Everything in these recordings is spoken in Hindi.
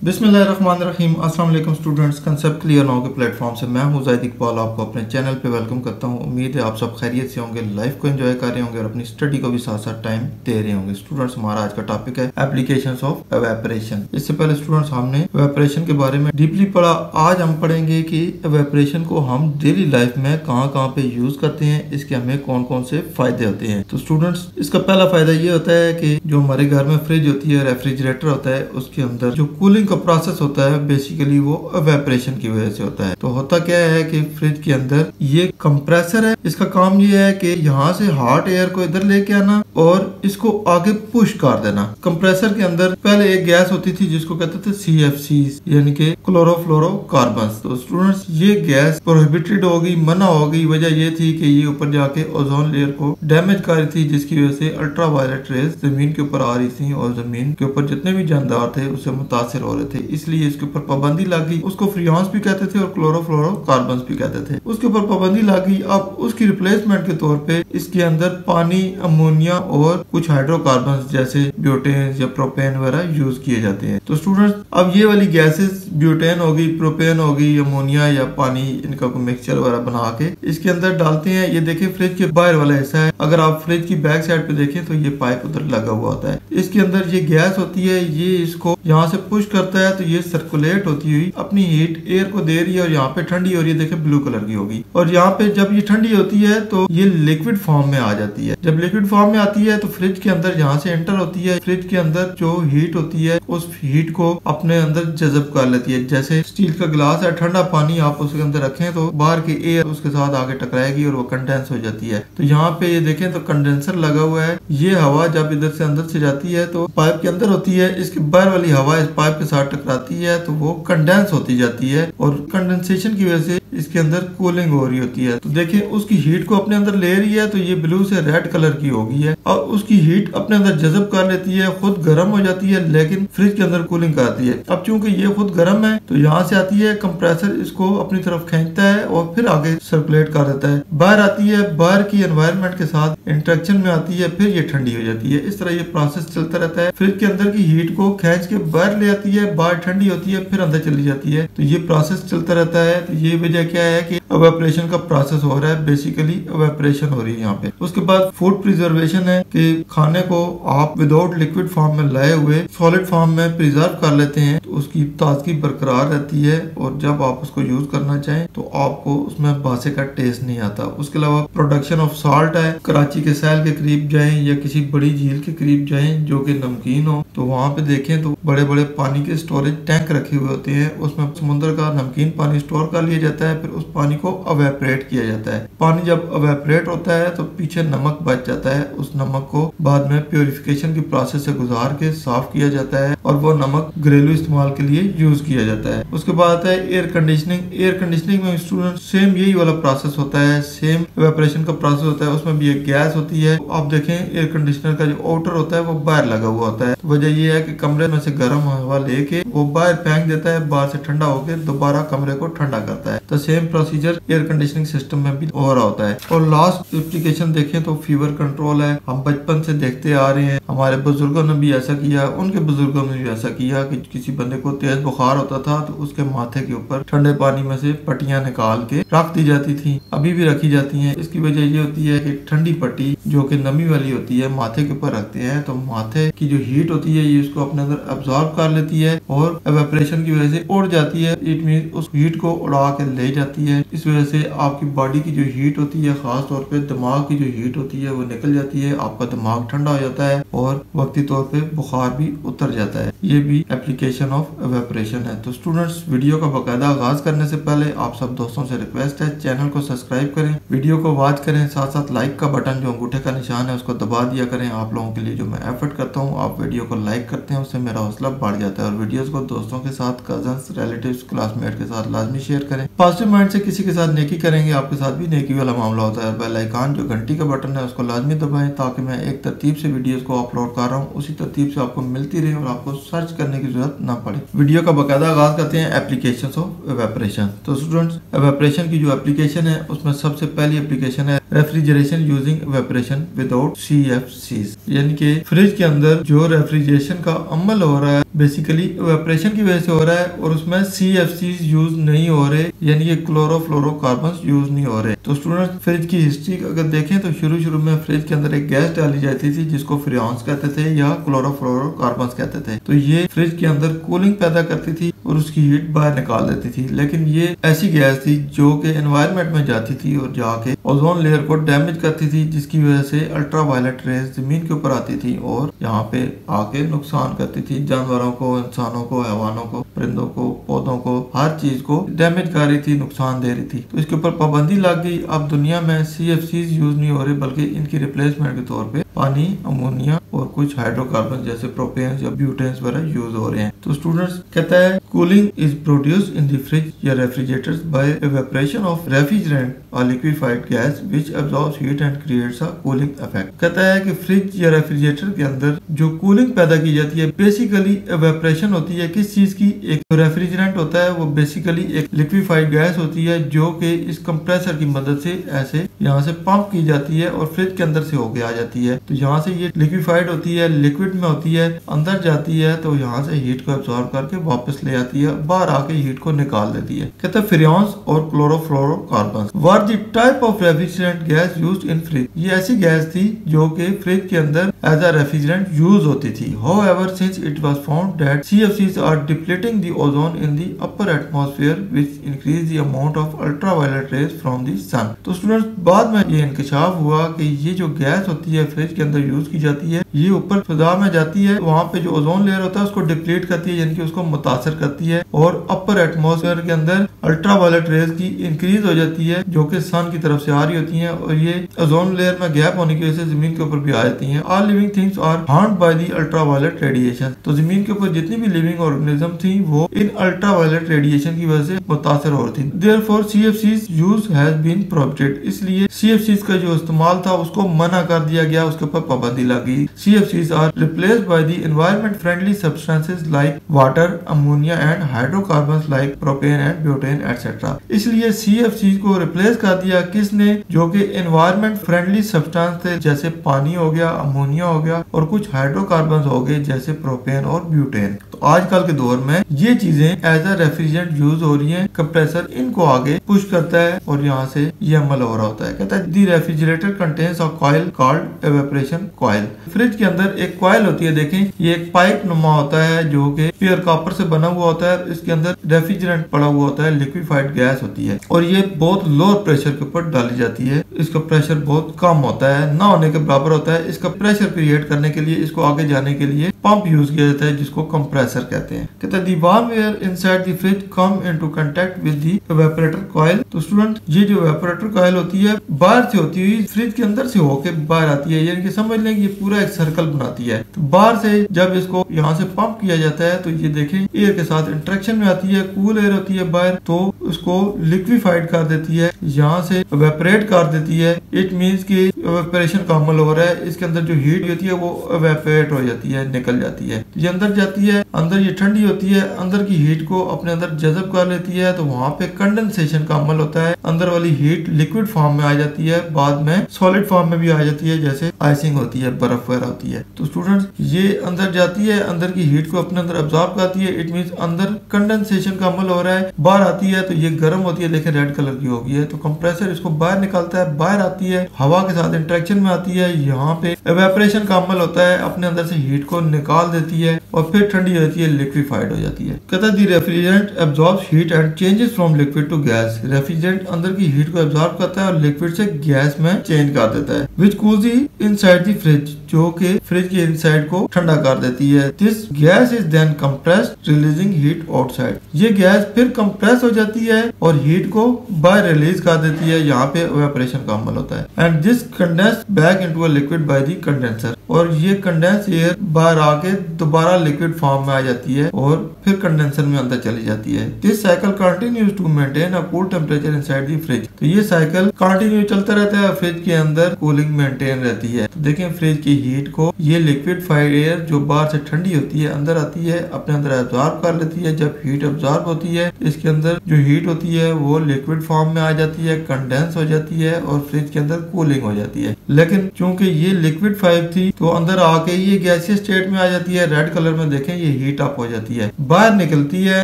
बिस्मिल्लाहिर्रहमानिर्रहीम। अस्सलाम वालेकुम स्टूडेंट्स, कंसेप्ट क्लियर नाउ के प्लेटफॉर्म से मैं हूं ज़ाहिद इकबाल, आपको अपने चैनल पे वेलकम करता हूं। उम्मीद है आप सब खैरियत से होंगे, लाइफ को एंजॉय कर रहे होंगे और अपनी स्टडी को भी साथ साथ टाइम दे रहे होंगे। स्टूडेंट्स, हमारा आज का टॉपिक है एप्लीकेशंस ऑफ एवेपोरेशन। इससे पहले स्टूडेंट्स हमने एवेपोरेशन के बारे में डीपली पढ़ा। आज हम पढ़ेंगे कि एवेपोरेशन को हम डेली लाइफ में कहाँ कहाँ पे यूज करते हैं, इसके हमें कौन कौन से फायदे होते हैं। तो स्टूडेंट्स, इसका पहला फायदा ये होता है कि जो हमारे घर में फ्रिज होती है, रेफ्रिजरेटर होता है, उसके अंदर जो कूलिंग का प्रोसेस होता है बेसिकली वो एवेपोरेशन की वजह से होता है। तो होता क्या है कि फ्रिज के अंदर ये कंप्रेसर है, इसका काम ये है कि यहाँ से हॉट एयर को इधर लेके आना और इसको आगे पुश कर देना। कंप्रेसर के अंदर पहले एक गैस होती थी जिसको कहते थे CFC, यानी कि क्लोरोफ्लोरोकार्बन। तो स्टूडेंट्स, ये गैस प्रोहिबिटेड हो गई, मना हो गई। वजह ये थी कि ये ऊपर जाके ओजोन लेयर को डैमेज कर रही थी, जिसकी वजह से अल्ट्रावायलेट रेज जमीन के ऊपर आ रही थी और जमीन के ऊपर जितने भी जानदार थे उससे मुतासिर हो रहे थे। इसलिए इसके ऊपर पाबंदी लग गई। उसको फ्रीऑन्स भी कहते थे और क्लोरोफ्लोरोकार्बन भी कहते थे। उसके ऊपर पाबंदी लग गई। अब उसकी रिप्लेसमेंट के तौर पे इसके अंदर पानी, अमोनिया और कुछ हाइड्रोकार्बन जैसे ब्यूटेन या प्रोपेन वगैरह यूज किए जाते हैं। तो स्टूडेंट्स, अब ये वाली गैसेस ब्यूटेन हो गई, प्रोपेन हो गई, अमोनिया या पानी, इनका कोई मिक्सचर वगैरह बना के इसके अंदर डालते हैं। ये देखें, फ्रिज के बाहर वाला हिस्सा है। अगर आप फ्रिज की बैक साइड पे देखें तो ये पाइप उधर लगा हुआ होता है। इसके अंदर ये गैस होती है, ये इसको यहाँ से पुश करता है तो ये सर्कुलेट होती हुई अपनी हीट एयर को दे रही है और यहाँ पे ठंडी हो रही है। देखें, ब्लू कलर की होगी। और यहाँ पे जब ये ठंडी होती है तो ये लिक्विड फॉर्म में आ जाती है। जब लिक्विड फॉर्म में आती है तो फ्रिज के अंदर यहाँ से एंटर होती है। फ्रिज के अंदर जो हीट होती है उस हीट को अपने अंदर जज़ब कर लेती है। जैसे स्टील का गिलास है, ठंडा पानी आप उसके अंदर रखें तो बाहर की एयर उसके साथ आगे टकराएगी और वो कंडेंस हो जाती है। तो यहाँ पे ये देखें तो कंडेंसर लगा हुआ है। ये हवा जब इधर से अंदर से जाती है तो पाइप के अंदर होती है, इसके बाहर वाली हवा इस पाइप के साथ टकराती है तो वो कंडेंस होती जाती है और कंडेंसेशन की वजह से इसके अंदर कूलिंग हो रही होती है। तो देखिए, उसकी हीट को अपने अंदर ले रही है तो ये ब्लू से रेड कलर की हो गई है और उसकी हीट अपने अंदर जज़ब कर लेती है, खुद गर्म हो जाती है, लेकिन फ्रिज के अंदर कूलिंग करती है। अब चूंकि ये खुद गर्म है तो यहाँ से आती है, कंप्रेसर इसको अपनी तरफ खींचता है और फिर आगे सर्कुलेट कर देता है। बाहर आती है, बाहर की एनवायरनमेंट के साथ इंटरेक्शन में आती है, फिर ये ठंडी हो जाती है। इस तरह ये प्रोसेस चलता रहता है। फ्रिज के अंदर की हीट को खींच के बाहर ले आती है, बाहर ठंडी होती है, फिर अंदर चली जाती है। तो ये प्रोसेस चलता रहता है। तो ये वजह क्या है कि एवेपोरेशन का प्रोसेस हो रहा है, बेसिकली एवेपोरेशन हो रही है यहाँ पे। उसके बाद फूड प्रिजर्वेशन है कि खाने को आप विदाउट लिक्विड फॉर्म में लाए हुए सॉलिड फॉर्म में प्रिजर्व कर लेते हैं तो उसकी ताजगी बरकरार रहती है और जब आप उसको यूज करना चाहें तो आपको उसमें बासे का टेस्ट नहीं आता। उसके अलावा प्रोडक्शन ऑफ साल्ट है। कराची के सैल के करीब जाएं या किसी बड़ी झील के करीब जाएं जो कि नमकीन हो, तो वहाँ पे देखें तो बड़े बड़े पानी के स्टोरेज टैंक रखे हुए होते हैं। उसमें समुद्र का नमकीन पानी स्टोर कर लिया जाता है, फिर उस पानी को एवेपोरेट किया जाता है। पानी जब एवेपोरेट होता है तो पीछे नमक बच जाता है। उस नमक को बाद में प्योरिफिकेशन की प्रोसेस से गुजार के साफ किया जाता है और वो नमक घरेलू इस्तेमाल के लिए यूज किया जाता है। उसके बाद आता है एयर कंडीशनिंग। एयर कंडीशनिंग में स्टूडेंट सेम यही वाला प्रोसेस होता है, सेम एवेपोरेशन का प्रोसेस होता है। उसमें भी एक गैस होती है। आप देखें, एयर कंडीशनर का जो आउटर होता है वो बाहर लगा हुआ होता है। वजह ये है कि कमरे में से गर्म हवा लेके वो बाहर फेंक देता है, बाहर से ठंडा होकर दोबारा कमरे को ठंडा करता है। तो same procedure air conditioning system में भी हो रहा होता है। और लास्ट एप्लीकेशन देखें तो फीवर कंट्रोल है। हम बचपन से देखते आ रहे हैं, हमारे बुजुर्गों ने भी ऐसा किया, उनके बुजुर्गों ने भी ऐसा किया कि किसी बंदे को तेज बुखार होता था तो उसके माथे के ऊपर ठंडे पानी में से पट्टियां निकाल के रख दी जाती थी, अभी भी रखी जाती हैं। इसकी वजह ये होती है कि ठंडी पट्टी जो कि नमी वाली होती है माथे के ऊपर रखते हैं तो माथे की जो हीट होती है ये उसको अपने अंदर अब्सॉर्ब कर लेती है और एवेपोरेशन की वजह से उड़ जाती है। इट मीन उस हीट को उड़ा के ले जाती है। इस वजह से आपकी बॉडी की जो हीट होती है, खास तौर पे दिमाग की जो हीट होती है वो निकल जाती है, आपका दिमाग ठंडा हो जाता है और वक्ती तौर पे बुखार भी उतर जाता है। ये भी एप्लीकेशन ऑफ एवेपोरेशन है। तो स्टूडेंट्स, वीडियो का बाकायदा आगाज करने से पहले आप सब दोस्तों से रिक्वेस्ट है, चैनल को सब्सक्राइब करें, वीडियो को वॉच करें, साथ साथ लाइक का बटन जो अंगूठे का निशान है उसको दबा दिया करें। आप लोगों के लिए जो मैं एफर्ट करता हूँ, आप वीडियो को लाइक करते हैं, उससे मेरा हौसला बढ़ जाता है। और वीडियोस को दोस्तों के साथ, कजन्स, रिलेटिव्स, क्लासमेट के साथ लाजमी शेयर करें। पॉजिटिव माइंड से किसी के साथ नेकी करेंगे, आपके साथ भी नेकी वाला मामला होता है। बेल आइकन जो घंटी का बटन है उसको लाजमी दबाएं ताकि मैं एक तरतीब से वीडियोस को अपलोड कर रहा हूँ उसी तरतीब से आपको मिलती रहे और आपको सर्च करने की जरूरत ना पड़े। वीडियो का बाकायदा आगाज करते हैं एप्लीकेशंस ऑफ एवेपोरेशन। तो स्टूडेंट्स, एवेपोरेशन की जो एप्लीकेशन है उसमें सबसे पहली एप्लीकेशन है refrigeration using evaporation without CFCs, यानी कि फ्रिज के अंदर जो रेफ्रिजरेशन का अमल हो रहा है बेसिकली इवेपोरेशन की वजह से हो रहा है और उसमें CFCs यूज नहीं हो रहे, यानी कि क्लोरोफ्लोरोकार्बन यूज नहीं हो रहे। तो स्टूडेंट फ्रिज की हिस्ट्री अगर देखें तो शुरू में फ्रिज के अंदर एक गैस डाली जाती थी जिसको फ्रियॉन्स कहते थे या क्लोरोफ्लोरोकार्बन कहते थे। तो ये फ्रिज के अंदर कूलिंग पैदा करती थी और उसकी हीट बाहर निकाल देती थी। लेकिन ये ऐसी गैस थी जो कि एनवायरनमेंट में जाती थी और जाके ओजोन लेयर को डैमेज करती थी, जिसकी वजह से अल्ट्रावायलेट रेज जमीन के ऊपर आती थी और यहाँ पे आके नुकसान करती थी जानवरों को, इंसानों को, हैवानों को, परिंदों को, पौधों को, हर चीज को डैमेज कर रही थी, नुकसान दे रही थी। तो इसके ऊपर पाबंदी लग गई। अब दुनिया में CFCs यूज नहीं हो रहे, बल्कि इनकी रिप्लेसमेंट के तौर पे पानी, अमोनिया और कुछ हाइड्रोकार्बन जैसे प्रोपेन या ब्यूटेन्स वगैरह यूज हो रहे हैं। तो स्टूडेंट्स कहता है cooling is produced in the fridge या refrigerators by evaporation of refrigerant और liquefied gas which absorbs heat and creates a cooling effect. कहता है कि फ्रिज या रेफ्रिजरेटर के अंदर जो कूलिंग पैदा की जाती है बेसिकली इवेपोरेशन होती है। किस चीज की? एक तो रेफ्रिजरेंट होता है वो बेसिकली एक लिक्विफाइड गैस होती है जो कि इस कंप्रेसर की मदद से ऐसे यहाँ से पंप की जाती है और फ्रिज के अंदर से होके आ जाती है। तो यहाँ से ये लिक्विफाइड होती है, लिक्विड में होती है, अंदर जाती है तो यहाँ से हीट को एब्सॉर्ब करके वापस ले आती है, बाहर आके हीट को निकाल देती है। कहते हैं फ्रियॉन्स और chlorofluorocarbon were the type of refrigerant gas used in fridge. ये ऐसी गैस थी जो कि फ्रिज के अंदर एज अ रेफ्रिजरेंट यूज होती थी। However, since it was found that CFCs are depleting the ozone in the upper atmosphere which increase the amount of ultraviolet rays from the sun। तो स्टूडेंट्स बाद में ये इंकशाफ हुआ कि ये जो गैस होती है फ्रिज के अंदर यूज की जाती है, ये ऊपर फिजा में जाती है, वहाँ पे जो ओजोन लेयर होता है उसको डिप्लीट करती है, यानी कि उसको मुतासर करती है और अपर एटमॉस्फेयर के अंदर अल्ट्रावायलेट रेज की इंक्रीज हो जाती है जो कि सन की तरफ से आ रही होती है और ये ओजोन लेयर में गैप होने की वजह से जमीन के ऊपर भी आ जाती है। All living things are harmed by the ultraviolet radiation. तो जमीन के ऊपर जितनी भी लिविंग ऑर्गेनिज्म थी वो इन अल्ट्रावायलेट रेडिएशन की वजह से मुतासर हो रही थी। Therefore CFCs use has been prohibited. इसलिए CFCs का जो इस्तेमाल था उसको मना कर दिया गया, उसके ऊपर पाबंदी लगी। CFCs are replaced by the environment friendly substances like water, ammonia and hydrocarbons like propane and butane et cetera. इसलिए CFCs को रिप्लेस कर दिया किसने? जो कि एनवायरनमेंट फ्रेंडली सब्सटेंस थे, जैसे पानी हो गया, अमोनिया हो गया और कुछ हाइड्रोकार्बन हो गए जैसे प्रोपेन और ब्यूटेन। तो आजकल के दौर में ये चीजें एज अ रेफ्रिजरेंट यूज हो रही हैं। कंप्रेसर इनको आगे पुश करता है और यहाँ से ये अमल हो रहा होता है। कहता है the refrigerator contains a coil called evaporation coil. Fridge के अंदर एक कॉइल होती है, देखें ये एक पाइप नुमा होता है जो कि प्योर कॉपर से बना हुआ होता है। इसके अंदर रेफ्रिजरेंट पड़ा हुआ होता है, लिक्विफाइड गैस होती है और ये बहुत लो प्रेशर के ऊपर डाली जाती है। इसका प्रेशर बहुत कम होता है, ना होने के बराबर होता है। इसका प्रेशर क्रिएट करने के लिए, इसको आगे जाने के लिए पंप यूज किया जाता है जिसको कंप्रेसर कहते हैं। कहते हैं the warm air inside the fridge come into contact with the evaporator coil. तो स्टूडेंट ये जो इवेपोरेटर कॉइल होती है बाहर से होती हुई फ्रिज के अंदर से होके बाहर आती है, यानी कि समझ लें कि ये पूरा एक सर्कल बनाती है। तो बाहर से जब इसको यहाँ से पंप किया जाता है तो ये देखें एयर के साथ इंटरेक्शन में आती है, कूल एयर होती है बाहर, तो उसको लिक्विफाइड कर देती है, यहाँ से इवेपोरेट कर देती है। इट मीन्स कि इवेपोरेशन का अमल हो रहा है। इसके अंदर जो हीट होती है वो इवेपोरेट हो जाती है, निकल जाती है। ये अंदर जाती है, अंदर ये ठंडी होती है, अंदर की हीट को अपने अंदर जज़ब कर लेती है। तो वहाँ पे कंडेंसेशन का अमल होता है, अंदर वाली हीट लिक्विड फॉर्म में आ जाती है, बाद में सॉलिड फॉर्म में भी आ जाती है, जैसे आइसिंग होती है, बर्फ वगैरह होती है। तो स्टूडेंट्स ये अंदर जाती है, अंदर की हीट को अपने अंदर अब्सॉर्ब करती है। इट मीन्स अंदर कंडेंसेशन का अमल हो रहा है। बाहर आती है तो ये गर्म होती है, देखें रेड कलर की होगी है। तो कंप्रेसर इसको बाहर निकालता है, बाहर आती है, हवा के साथ इंटरेक्शन में आती है, यहाँ पे इवेपोरेशन का अमल होता है, अपने अंदर से हीट को निकाल देती है और फिर ठंडी हो जाती है, लिक्विफाइड हो जाती है। कहता है the refrigerant absorbs heat and changes from liquid to gas. Refrigerant अंदर की हीट को एब्सॉर्ब करता है और लिक्विड से गैस में चेंज कर देता है। Which cools the inside the fridge, जो कि फ्रिज के इनसाइड को ठंडा कर देती है। This gas is then compressed releasing heat outside. ये गैस फिर कंप्रेस हो जाती है और हीट को बाहर रिलीज कर देती है, यहाँ पे इवेपोरेशन का अमल होता है। And this condense back into a liquid by the condenser. और ये कंडेंस एयर बाहर आके दोबारा लिक्विड फॉर्म में आ जाती है और फिर कंडेंसर में अंदर चली जाती है। This cycle continues to maintain a cool temperature inside the fridge. तो ये साइकिल कंटिन्यू चलता रहता है, फ्रिज के अंदर कूलिंग मेंटेन रहती है। तो देखें फ्रिज की हीट को ये लिक्विफाइड एयर जो बाहर से ठंडी होती है अंदर आती है, अपने अंदर एब्सॉर्ब कर लेती है। जब हीट एब्सॉर्ब होती है इसके अंदर जो हीट होती है वो लिक्विड फॉर्म में आ जाती है, कंडेंस हो जाती है और फ्रिज के अंदर कूलिंग हो जाती है। लेकिन चूंकि ये लिक्विड पाइप थी तो अंदर आके ये गैसीय स्टेट में आ जाती है, रेड कलर में देखें ये हीट अप हो जाती है, बाहर निकलती है,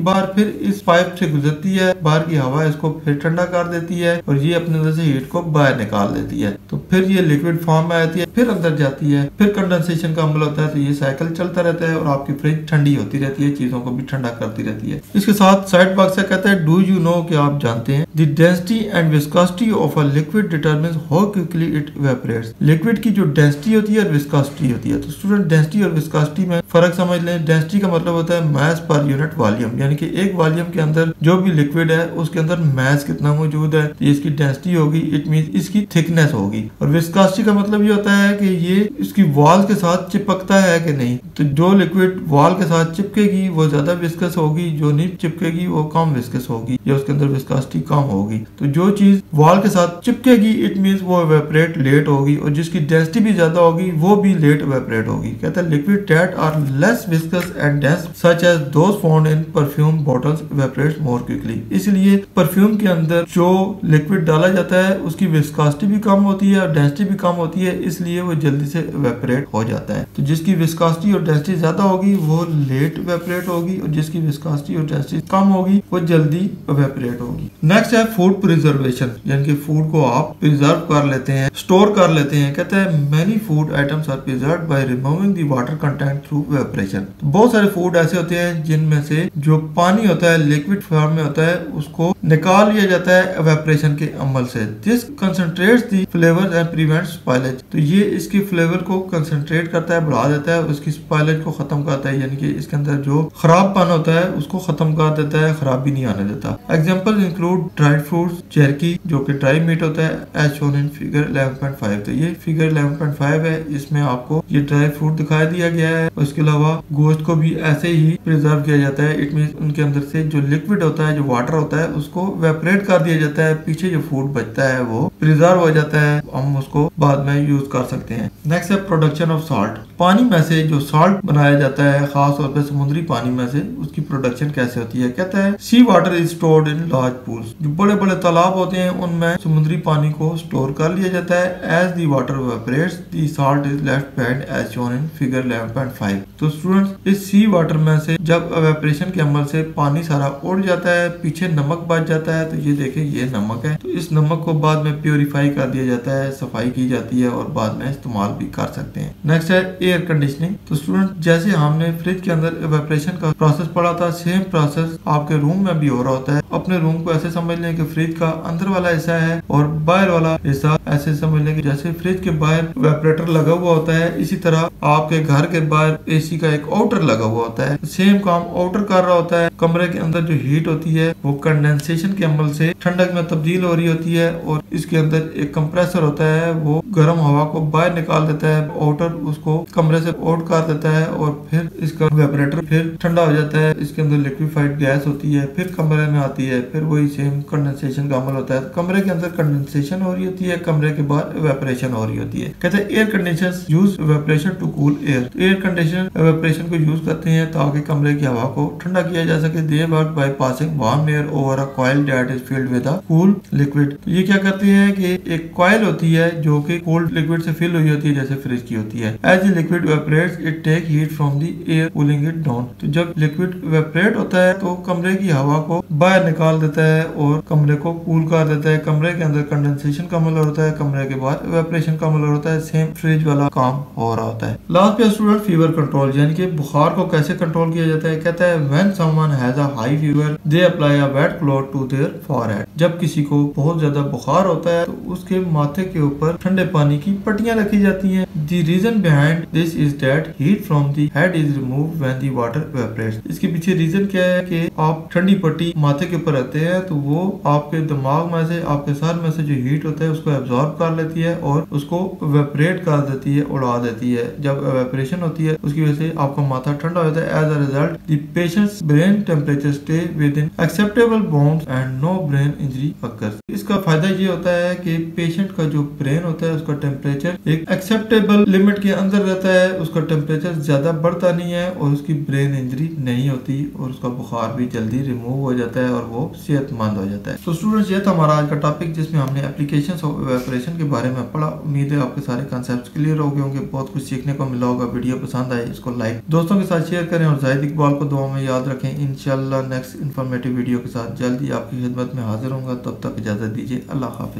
बाहर फिर इस पाइप से गुजरती है, बाहर की हवा इसको फिर ठंडा कर देती है और ये अपने अंदर से हीट को बाहर निकाल देती है। तो फिर ये लिक्विड फॉर्म में आती है, फिर अंदर जाती है, फिर कंडेंसेशन का अमल होता है। तो ये साइकिल चलता रहता है और आपकी फ्रिज ठंडी होती रहती है, चीजों को भी ठंडा करती रहती है। इसके साथ साइड बॉक्स से कहता है डू यू नो कि आप जानते हैं the density and viscosity of a liquid determines how quickly it evaporates. Liquid की जो डेंसिटी होती है और विस्कोसिटी होती है। तो स्टूडेंट डेंसिटी और विस्कोसिटी में फर्क समझ लें। डेंसिटी का मतलब होता है मास पर यूनिट वॉल्यूम, यानी कि एक वॉल्यूम के अंदर जो भी लिक्विड है उसके अंदर मास कितना मौजूद है, तो इसकी डेंसिटी होगी, इट मींस इसकी थिकनेस होगी। और विस्कोसिटी का मतलब ये होता है कि ये इसकी वॉल के साथ चिपकता है कि नहीं। तो जो लिक्विड वॉल के साथ चिपकेगी वो ज्यादा विस्कस होगी, जो नहीं चिपकेगी वो कम विस्कस होगी या उसके अंदर विस्कोसिटी कम होगी। तो जो चीज वॉल के साथ चिपकेगी इट मींस वो इवेपोरेट लेट होगी, और जिसकी डेंसिटी भी ज्यादा होगी वो भी लेट इवेपोरेट होगी। कहता है liquid that are less viscous and dense such as those found in perfume bottles evaporate more quickly. इसलिए परफ्यूम के अंदर जो लिक्विड डाला जाता है उसकी विस्कोसिटी भी कम होती है और डेंसिटी भी कम होती है, इसलिए वो जल्दी से इवेपोरेट हो जाता है। तो जिसकी विस्कोसिटी और डेंसिटी ज्यादा होगी वो लेट इवेपोरेट होगी, और जिसकी विस्कोसिटी और डेंसिटी कम होगी वो जल्दी इवेपोरेट होगी। नेक्स्ट है फूड प्रिजर्वेशन, यानी कि फूड को आप प्रिजर्व कर लेते हैं, स्टोर कर लेते हैं। कहता है many food items are preserved by removing the water content through evaporation. तो बहुत सारे फूड ऐसे होते हैं जिनमें से जो पानी होता है लिक्विड फॉर्म में होता है उसको निकाल लिया जाता है इवेपोरेशन के अमल से। This concentrates the flavour and prevents spoilage. तो ये इसके फ्लेवर को कंसंट्रेट करता है, बढ़ा देता है, उसकी स्पॉइलेज को खत्म करता है, यानी कि इसके अंदर जो खराबपन होता है उसको खत्म कर देता है, खराबी नहीं आने देता। एग्जांपल इंक्लूड ड्राइड फ्रूट्स, जेरकी जो कि ड्राई मीट होता है एज शोन इन फिगर 11.5। तो ये फिगर 11.5 है, इसमें आपको ये ड्राई फ्रूट दिखाई दिया गया है। उसके अलावा गोश्त को भी ऐसे ही प्रिजर्व किया जाता है, इट मींस उनके अंदर से जो लिक्विड होता है, जो वाटर होता है, उसको वेपरेट कर दिया जाता है, पीछे जो फूड बचता है वो प्रिजर्व हो जाता है, हम उसको बाद में यूज कर सकते हैं। नेक्स्ट है प्रोडक्शन ऑफ सॉल्ट। पानी में से जो सॉल्ट बनाया जाता है, खास तौर पे समुद्री पानी में से, उसकी प्रोडक्शन कैसे होती है। कहता है sea water is stored in large pools. जो बड़े बड़े तालाब होते हैं उनमें समुद्री पानी को स्टोर कर लिया जाता है। As the water evaporates the salt is left behind as shown in figure 11.5। तो स्टूडेंट्स इस सी वाटर में से जब इवेपोरेशन के अमल से पानी सारा उड़ जाता है, पीछे नमक बच जाता है। तो ये देखें ये नमक है, तो इस नमक को बाद में प्योरीफाई कर दिया जाता है, सफाई की जाती है और बाद में इस्तेमाल भी कर सकते हैं। नेक्स्ट है एयर कंडीशनिंग। तो स्टूडेंट जैसे हमने फ्रिज के अंदर इवेपोरेशन का प्रोसेस पढ़ा था, सेम प्रोसेस आपके रूम में भी हो रहा होता है। अपने रूम को ऐसे समझ लें कि फ्रिज का अंदर वाला हिस्सा है और बाहर वाला हिस्सा ऐसे समझ लें कि जैसे फ्रिज के बाहर इवेपोरेटर लगा हुआ होता है, इसी तरह आपके घर के बाहर एसी का एक आउटर लगा हुआ होता है। सेम काम आउटर कर रहा होता है। कमरे के अंदर जो हीट होती है वो कंडेंसेशन के अमल से ठंडक में तब्दील हो रही होती है, और इसके अंदर एक कंप्रेसर होता है, वो गर्म हवा को बाहर निकाल देता है, आउटर उसको कमरे से आउट कर देता है, और फिर इसका इवेपोरेटर फिर ठंडा हो जाता है। इसके अंदर लिक्विफाइड गैस होती है, फिर कमरे में आती है, फिर वही सेम कंडेंसेशन का अमल होता है। कमरे के अंदर कंडेंसेशन हो रही होती है, कमरे के बाहर इवेपोरेशन हो रही होती है। कहते हैं air conditioners use evaporation to cool air. Air conditioner evaporation को यूज करते हैं ताकि कमरे की हवा को ठंडा किया जा सके। They work by passing warm air over a coil that is filled with a cool liquid. ये क्या करती है कि एक कॉइल होती है जो कि कोल्ड लिक्विड से फिल हुई होती है, जैसे फ्रिज की होती है। As the liquid evaporates it take heat from the air cooling it down. तो जब लिक्विड इवेपोरेट होता है तो कमरे की हवा को बाहर निकाल देता है और कमरे को कूल कर देता है। कमरे के अंदर कंडेंसेशन का अमल होता है, कमरे के बाहर इवेपोरेशन का अमल होता है। सेम फ्रिज वाला काम हो रहा होता है। लास्ट पे स्टूडेंट फीवर कंट्रोल, यानी कि बुखार को कैसे कंट्रोल किया जाता है। कहता है when someone has a high fever they apply a wet cloth to their forehead. जब किसी को बहुत ज्यादा बुखार होता है तो उसके माथे के ऊपर ठंडे पानी की पट्टियां रखी जाती हैं। The reason behind this is that heat from the head is removed when the water evaporates. इसके पीछे रीजन क्या है कि आप ठंडी पट्टी माथे के ऊपर रखते हैं तो वो आपके दिमाग में से, आपके सर में से जो हीट होता है उसको एब्जॉर्ब कर लेती है और उसको इवेपोरेट कर देती है, उड़ा देती है। जब इवेपोरेशन होती है उसकी वजह से आपका माथा ठंडा हो जाता है। As a result the patients brain temperature stay within acceptable bound ones and no brain injury occurs. इसका फायदा ये होता है कि पेशेंट का जो ब्रेन होता है उसका टेम्परेचर एक एक्सेप्टेबल लिमिट के अंदर रहता है, उसका टेम्परेचर ज्यादा बढ़ता नहीं है और उसकी ब्रेन इंजरी नहीं होती और उसका बुखार भी जल्दी रिमूव हो जाता है और वो सेहतमंद हो जाता है। तो स्टूडेंट्स, ये था हमारा आज का टॉपिक जिसमें हमने एप्लीकेशंस ऑफ इवेपोरेशन के बारे में पढ़ा। उम्मीद है आपके सारे कॉन्सेप्ट्स क्लियर हो गए होंगे, बहुत कुछ सीखने को मिला होगा। वीडियो पसंद आए इसको लाइक दोस्तों के साथ शेयर करें और जाहिद इकबाल को दुआ में याद रखें। इंशाल्लाह नेक्स्ट इन्फॉर्मेटिव वीडियो के साथ जल्दी आपकी खिदमत में हाजिर होंगे। तब तक इजाजत दीजिए। अल्लाह हाफिज।